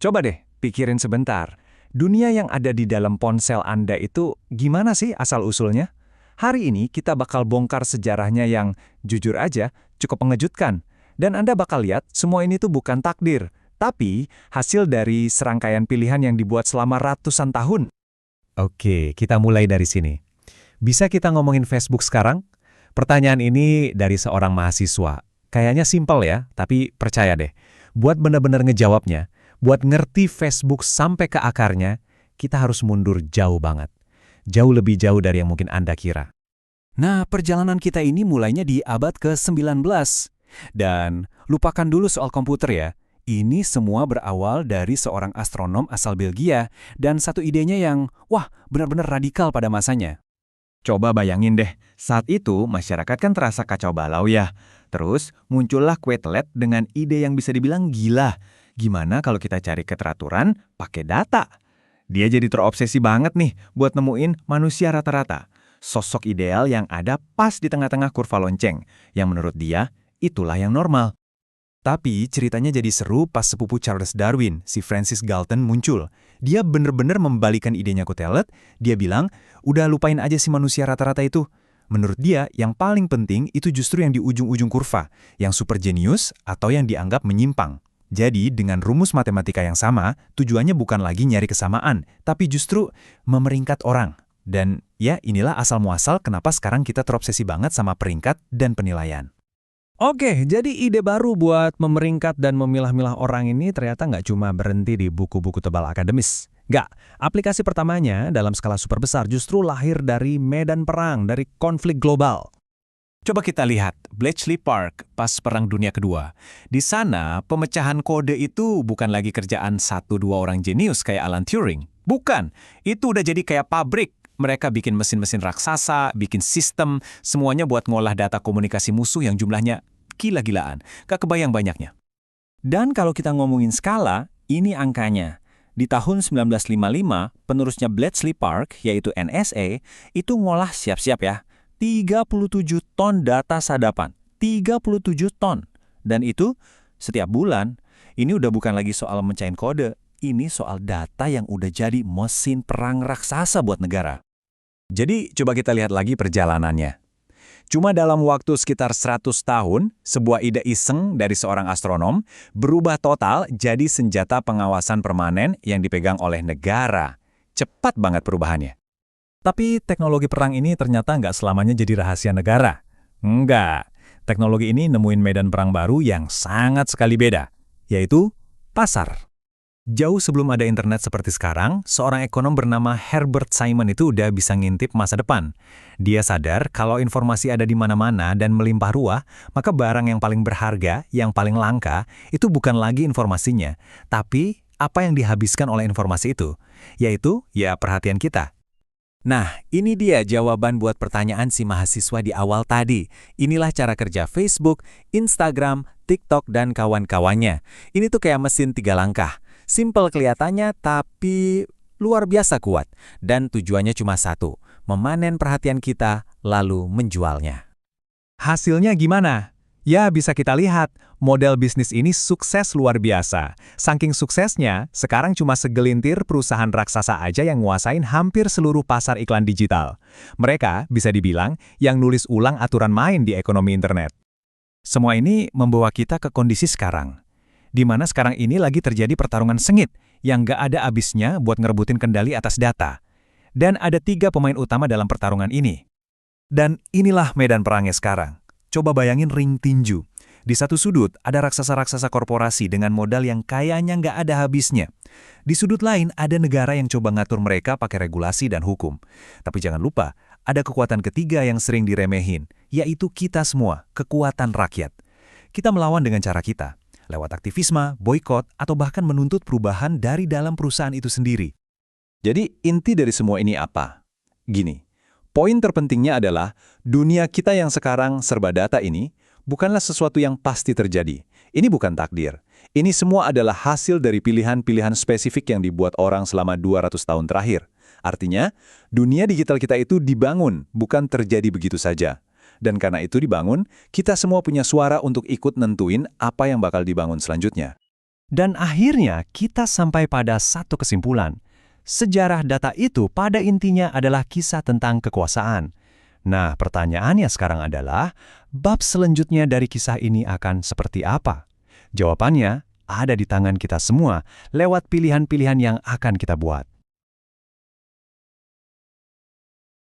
Coba deh, pikirin sebentar. Dunia yang ada di dalam ponsel Anda itu gimana sih asal-usulnya? Hari ini kita bakal bongkar sejarahnya yang, jujur aja, cukup mengejutkan. Dan Anda bakal lihat semua ini tuh bukan takdir, tapi hasil dari serangkaian pilihan yang dibuat selama ratusan tahun. Oke, kita mulai dari sini. Bisa kita ngomongin Facebook sekarang? Pertanyaan ini dari seorang mahasiswa. Kayaknya simpel ya, tapi percaya deh. Buat benar-benar ngejawabnya, buat ngerti Facebook sampai ke akarnya, kita harus mundur jauh banget. Jauh lebih jauh dari yang mungkin Anda kira. Nah, perjalanan kita ini mulainya di abad ke-19. Dan lupakan dulu soal komputer ya. Ini semua berawal dari seorang astronom asal Belgia dan satu idenya yang, wah, benar-benar radikal pada masanya. Coba bayangin deh, saat itu masyarakat kan terasa kacau balau ya. Terus muncullah Quetelet dengan ide yang bisa dibilang gila. Gimana kalau kita cari keteraturan pakai data? Dia jadi terobsesi banget nih buat nemuin manusia rata-rata. Sosok ideal yang ada pas di tengah-tengah kurva lonceng. Yang menurut dia, itulah yang normal. Tapi ceritanya jadi seru pas sepupu Charles Darwin, si Francis Galton muncul. Dia bener-bener membalikan idenya Quetelet, dia bilang, udah lupain aja si manusia rata-rata itu. Menurut dia, yang paling penting itu justru yang di ujung-ujung kurva, yang super jenius atau yang dianggap menyimpang. Jadi, dengan rumus matematika yang sama, tujuannya bukan lagi nyari kesamaan, tapi justru memeringkat orang. Dan ya, inilah asal-muasal kenapa sekarang kita terobsesi banget sama peringkat dan penilaian. Oke, jadi ide baru buat memeringkat dan memilah-milah orang ini ternyata nggak cuma berhenti di buku-buku tebal akademis. Nggak, aplikasi pertamanya dalam skala super besar justru lahir dari medan perang, dari konflik global. Coba kita lihat Bletchley Park pas Perang Dunia Kedua. Di sana, pemecahan kode itu bukan lagi kerjaan 1-2 orang jenius kayak Alan Turing. Bukan, itu udah jadi kayak pabrik. Mereka bikin mesin-mesin raksasa, bikin sistem, semuanya buat ngolah data komunikasi musuh yang jumlahnya gila-gilaan. Gak kebayang banyaknya. Dan kalau kita ngomongin skala, ini angkanya. Di tahun 1955, penerusnya Bletchley Park, yaitu NSA, itu ngolah siap-siap ya, 37 ton data sadapan. 37 ton. Dan itu setiap bulan, ini udah bukan lagi soal mencain kode, ini soal data yang udah jadi mesin perang raksasa buat negara. Jadi, coba kita lihat lagi perjalanannya. Cuma dalam waktu sekitar 100 tahun, sebuah ide iseng dari seorang astronom berubah total jadi senjata pengawasan permanen yang dipegang oleh negara. Cepat banget perubahannya. Tapi teknologi perang ini ternyata nggak selamanya jadi rahasia negara. Enggak. Teknologi ini nemuin medan perang baru yang sangat sekali beda, yaitu pasar. Jauh sebelum ada internet seperti sekarang, seorang ekonom bernama Herbert Simon itu udah bisa ngintip masa depan. Dia sadar kalau informasi ada di mana-mana dan melimpah ruah, maka barang yang paling berharga, yang paling langka, itu bukan lagi informasinya, tapi apa yang dihabiskan oleh informasi itu, yaitu ya perhatian kita. Nah, ini dia jawaban buat pertanyaan si mahasiswa di awal tadi. Inilah cara kerja Facebook, Instagram, TikTok, dan kawan-kawannya. Ini tuh kayak mesin 3 langkah. Simpel kelihatannya, tapi luar biasa kuat. Dan tujuannya cuma satu, memanen perhatian kita, lalu menjualnya. Hasilnya gimana? Ya, bisa kita lihat, model bisnis ini sukses luar biasa. Saking suksesnya, sekarang cuma segelintir perusahaan raksasa aja yang nguasain hampir seluruh pasar iklan digital. Mereka bisa dibilang yang nulis ulang aturan main di ekonomi internet. Semua ini membawa kita ke kondisi sekarang, di mana sekarang ini lagi terjadi pertarungan sengit yang gak ada habisnya buat ngerebutin kendali atas data. Dan ada 3 pemain utama dalam pertarungan ini. Dan inilah medan perangnya sekarang. Coba bayangin ring tinju. Di satu sudut ada raksasa-raksasa korporasi dengan modal yang kayaknya gak ada habisnya. Di sudut lain ada negara yang coba ngatur mereka pakai regulasi dan hukum. Tapi jangan lupa, ada kekuatan ketiga yang sering diremehin, yaitu kita semua, kekuatan rakyat. Kita melawan dengan cara kita, lewat aktivisme, boikot, atau bahkan menuntut perubahan dari dalam perusahaan itu sendiri. Jadi inti dari semua ini apa? Gini, poin terpentingnya adalah dunia kita yang sekarang serba data ini bukanlah sesuatu yang pasti terjadi. Ini bukan takdir. Ini semua adalah hasil dari pilihan-pilihan spesifik yang dibuat orang selama 200 tahun terakhir. Artinya, dunia digital kita itu dibangun, bukan terjadi begitu saja. Dan karena itu dibangun, kita semua punya suara untuk ikut nentuin apa yang bakal dibangun selanjutnya. Dan akhirnya kita sampai pada satu kesimpulan. Sejarah data itu pada intinya adalah kisah tentang kekuasaan. Nah, pertanyaannya sekarang adalah, bab selanjutnya dari kisah ini akan seperti apa? Jawabannya ada di tangan kita semua lewat pilihan-pilihan yang akan kita buat.